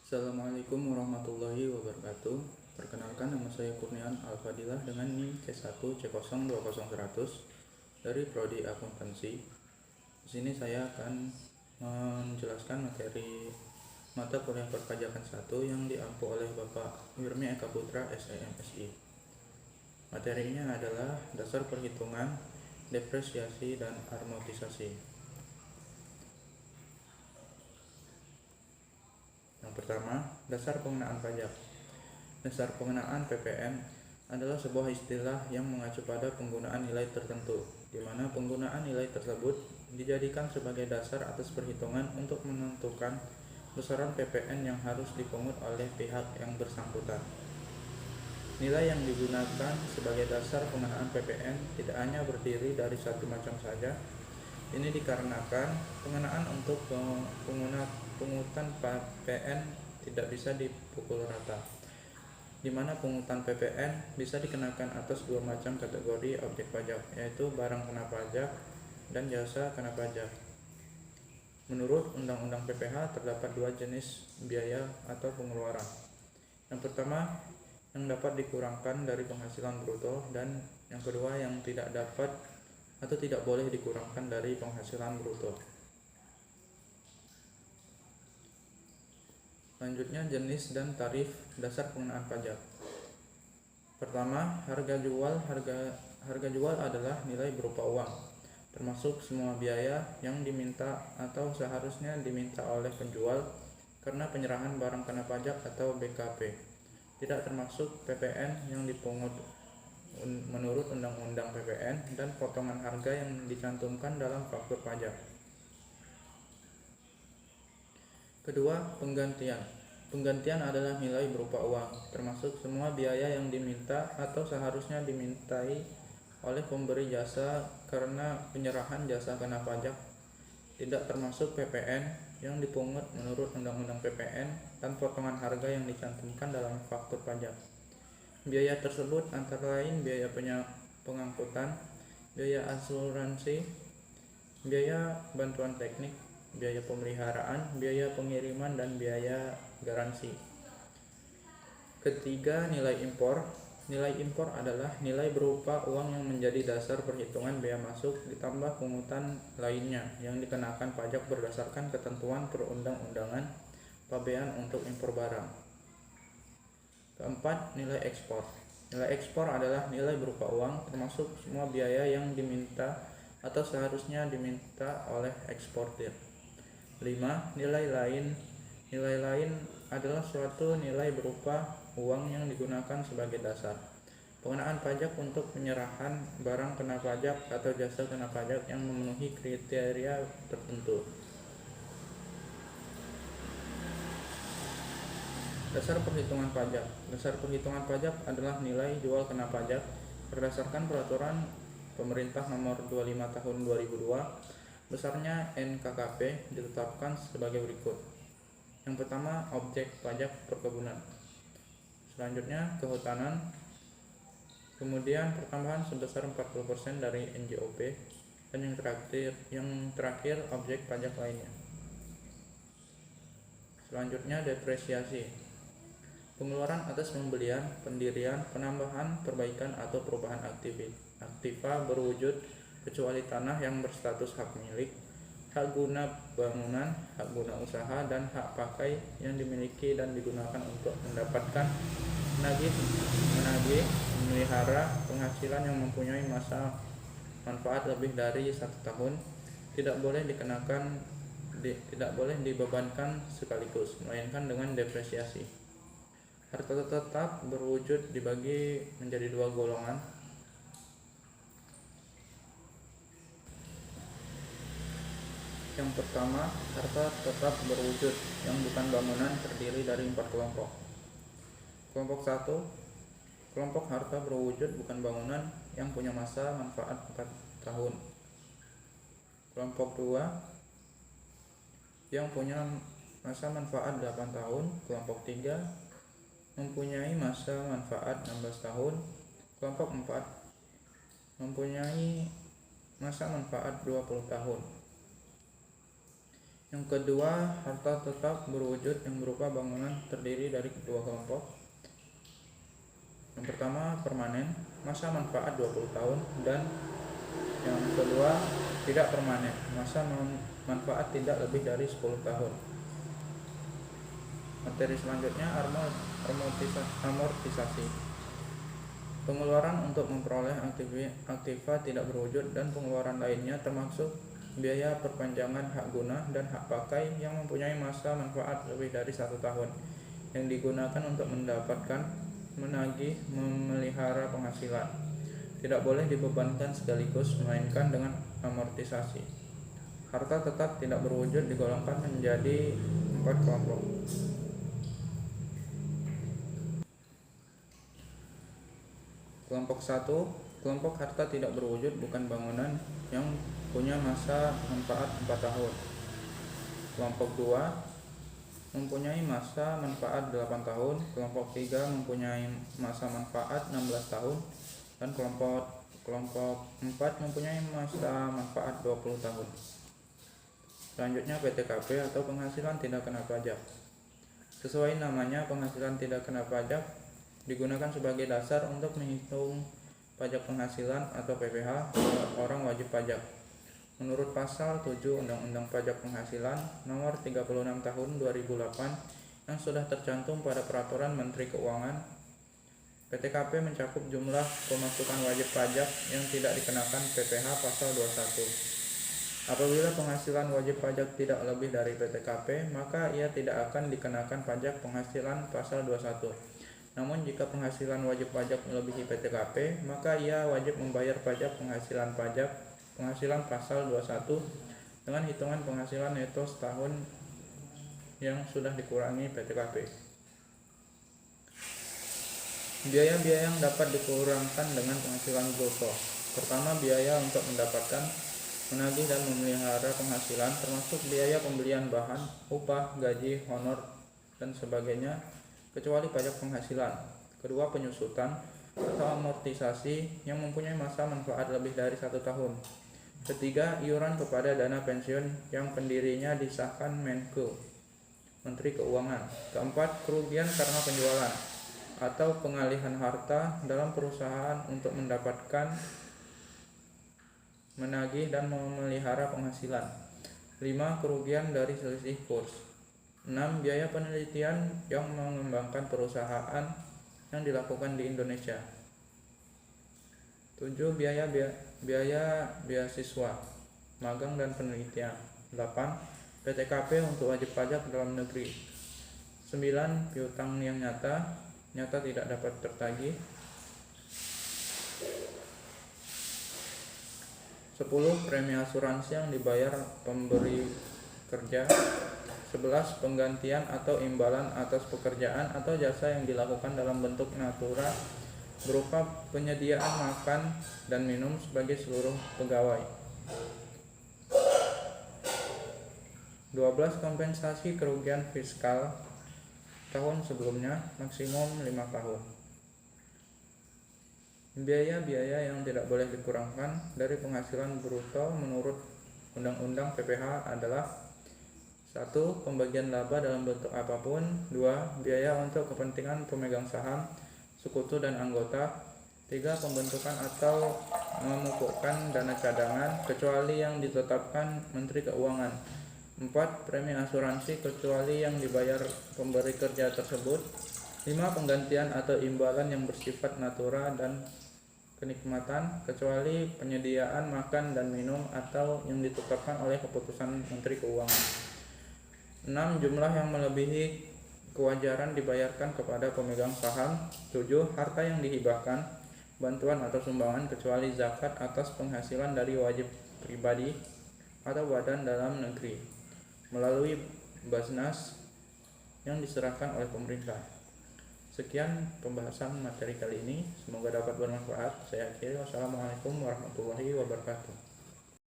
Assalamualaikum warahmatullahi wabarakatuh. Perkenalkan, nama saya Kurnian Al-Fadilah dengan NIM C1C02010 dari Prodi Akuntansi. Di sini saya akan menjelaskan materi mata kuliah perpajakan 1 yang diampu oleh Bapak Wirmi Eka Putra, SEMSI. Materinya adalah dasar perhitungan, depresiasi, dan amortisasi. Yang pertama, dasar pengenaan pajak. Dasar pengenaan PPN adalah sebuah istilah yang mengacu pada penggunaan nilai tertentu, di mana penggunaan nilai tersebut dijadikan sebagai dasar atas perhitungan untuk menentukan besaran PPN yang harus dipungut oleh pihak yang bersangkutan. Nilai yang digunakan sebagai dasar pengenaan PPN tidak hanya berdiri dari satu macam saja. Ini dikarenakan pengenaan untuk pungutan PPN tidak bisa dipukul rata, di mana pungutan PPN bisa dikenakan atas dua macam kategori objek pajak, yaitu barang kena pajak dan jasa kena pajak. Menurut Undang-Undang PPH terdapat dua jenis biaya atau pengeluaran. Yang pertama, yang dapat dikurangkan dari penghasilan bruto, dan yang kedua yang tidak dapat atau tidak boleh dikurangkan dari penghasilan bruto. Selanjutnya, jenis dan tarif dasar pengenaan pajak. Pertama, harga jual. Harga jual adalah nilai berupa uang, termasuk semua biaya yang diminta atau seharusnya diminta oleh penjual karena penyerahan barang kena pajak atau BKP. Tidak termasuk PPN yang dipungut menurut Undang-Undang PPN dan potongan harga yang dicantumkan dalam faktur pajak. Kedua, penggantian. Penggantian adalah nilai berupa uang, termasuk semua biaya yang diminta atau seharusnya dimintai oleh pemberi jasa karena penyerahan jasa kena pajak. Tidak termasuk PPN yang dipungut menurut Undang-Undang PPN dan potongan harga yang dicantumkan dalam faktur pajak. Biaya tersebut antara lain biaya pengangkutan, biaya asuransi, biaya bantuan teknik, biaya pemeliharaan, biaya pengiriman, dan biaya garansi. Ketiga, nilai impor. Nilai impor adalah nilai berupa uang yang menjadi dasar perhitungan bea masuk ditambah pungutan lainnya yang dikenakan pajak berdasarkan ketentuan perundang-undangan pabean untuk impor barang. Keempat, nilai ekspor. Nilai ekspor adalah nilai berupa uang termasuk semua biaya yang diminta atau seharusnya diminta oleh eksportir. 5. Nilai lain. Nilai lain adalah suatu nilai berupa uang yang digunakan sebagai dasar pengenaan pajak untuk penyerahan barang kena pajak atau jasa kena pajak yang memenuhi kriteria tertentu. Dasar perhitungan pajak. Dasar perhitungan pajak adalah nilai jual kena pajak berdasarkan peraturan pemerintah nomor 25 tahun 2002. Besarnya NKKP ditetapkan sebagai berikut. Yang pertama, objek pajak perkebunan. Selanjutnya, kehutanan. Kemudian pertambahan sebesar 40% dari NJOP, dan yang terakhir objek pajak lainnya. Selanjutnya, depresiasi. Pengeluaran atas pembelian, pendirian, penambahan, perbaikan atau perubahan aktiva berwujud kecuali tanah yang berstatus hak milik, hak guna bangunan, hak guna usaha, dan hak pakai yang dimiliki dan digunakan untuk mendapatkan menagih, memelihara penghasilan yang mempunyai masa manfaat lebih dari 1 tahun, tidak boleh dibebankan sekaligus, melainkan dengan depresiasi. Harta tetap berwujud dibagi menjadi dua golongan. Yang pertama, harta tetap berwujud yang bukan bangunan terdiri dari 4 kelompok. Kelompok 1, kelompok harta berwujud bukan bangunan yang punya masa manfaat 4 tahun. Kelompok 2, yang punya masa manfaat 8 tahun. Kelompok 3, mempunyai masa manfaat 16 tahun. Kelompok 4, mempunyai masa manfaat 20 tahun. Yang kedua, harta tetap berwujud yang berupa bangunan terdiri dari kedua kelompok. Yang pertama, permanen, masa manfaat 20 tahun, dan yang kedua, tidak permanen, masa manfaat tidak lebih dari 10 tahun. Materi selanjutnya, amortisasi. Pengeluaran untuk memperoleh aktiva tidak berwujud dan pengeluaran lainnya termasuk biaya perpanjangan hak guna dan hak pakai yang mempunyai masa manfaat lebih dari 1 tahun yang digunakan untuk mendapatkan, menagih, memelihara penghasilan. Tidak boleh dibebankan sekaligus, melainkan dengan amortisasi. Harta tetap tidak berwujud digolongkan menjadi 4 kelompok. Kelompok 1, kelompok harta tidak berwujud bukan bangunan yang punya masa manfaat 4 tahun. Kelompok 2 mempunyai masa manfaat 8 tahun. Kelompok 3 mempunyai masa manfaat 16 tahun. Dan kelompok 4 mempunyai masa manfaat 20 tahun. Selanjutnya PTKP atau penghasilan tidak kena pajak. Sesuai namanya, penghasilan tidak kena pajak digunakan sebagai dasar untuk menghitung pajak penghasilan atau PPh orang wajib pajak. Menurut pasal 7 Undang-Undang Pajak Penghasilan nomor 36 tahun 2008 yang sudah tercantum pada peraturan Menteri Keuangan, PTKP mencakup jumlah pemasukan wajib pajak yang tidak dikenakan PPh pasal 21. Apabila penghasilan wajib pajak tidak lebih dari PTKP, maka ia tidak akan dikenakan pajak penghasilan pasal 21. Namun jika penghasilan wajib pajak melebihi PTKP, maka ia wajib membayar pajak penghasilan pasal 21 dengan hitungan penghasilan neto setahun yang sudah dikurangi PTKP. Biaya-biaya yang dapat dikurangkan dengan penghasilan bruto. Pertama, biaya untuk mendapatkan, menagih dan memelihara penghasilan, termasuk biaya pembelian bahan, upah, gaji, honor, dan sebagainya, kecuali pajak penghasilan. Kedua, penyusutan atau amortisasi yang mempunyai masa manfaat lebih dari 1 tahun. Ketiga, iuran kepada dana pensiun yang pendirinya disahkan Menko, Menteri Keuangan. Keempat, kerugian karena penjualan atau pengalihan harta dalam perusahaan untuk mendapatkan, menagih dan memelihara penghasilan. 5. Kerugian dari selisih kurs. 6. Biaya penelitian yang mengembangkan perusahaan yang dilakukan di Indonesia. 7. Biaya beasiswa, magang dan penelitian. 8. PTKP untuk wajib pajak dalam negeri. 9. Piutang yang nyata tidak dapat tertagih. 10. Premi asuransi yang dibayar pemberi kerja. 11. Penggantian atau imbalan atas pekerjaan atau jasa yang dilakukan dalam bentuk natura berupa penyediaan makan dan minum sebagai seluruh pegawai. 12. Kompensasi kerugian fiskal tahun sebelumnya maksimum 5 tahun. Biaya-biaya yang tidak boleh dikurangkan dari penghasilan bruto menurut Undang-Undang PPh adalah: 1. Pembagian laba dalam bentuk apapun. 2. Biaya untuk kepentingan pemegang saham, sekutu dan anggota. 3. Pembentukan atau memupukkan dana cadangan kecuali yang ditetapkan Menteri Keuangan. 4. Premi asuransi kecuali yang dibayar pemberi kerja tersebut. 5. Penggantian atau imbalan yang bersifat natura dan kenikmatan kecuali penyediaan makan dan minum atau yang ditetapkan oleh keputusan Menteri Keuangan. 6. Jumlah yang melebihi kewajaran dibayarkan kepada pemegang saham. 7. Harta yang dihibahkan, bantuan atau sumbangan kecuali zakat atas penghasilan dari wajib pribadi atau badan dalam negeri melalui Basnas yang diserahkan oleh pemerintah. Sekian pembahasan materi kali ini, semoga dapat bermanfaat. Saya akhiri. Wassalamualaikum warahmatullahi wabarakatuh.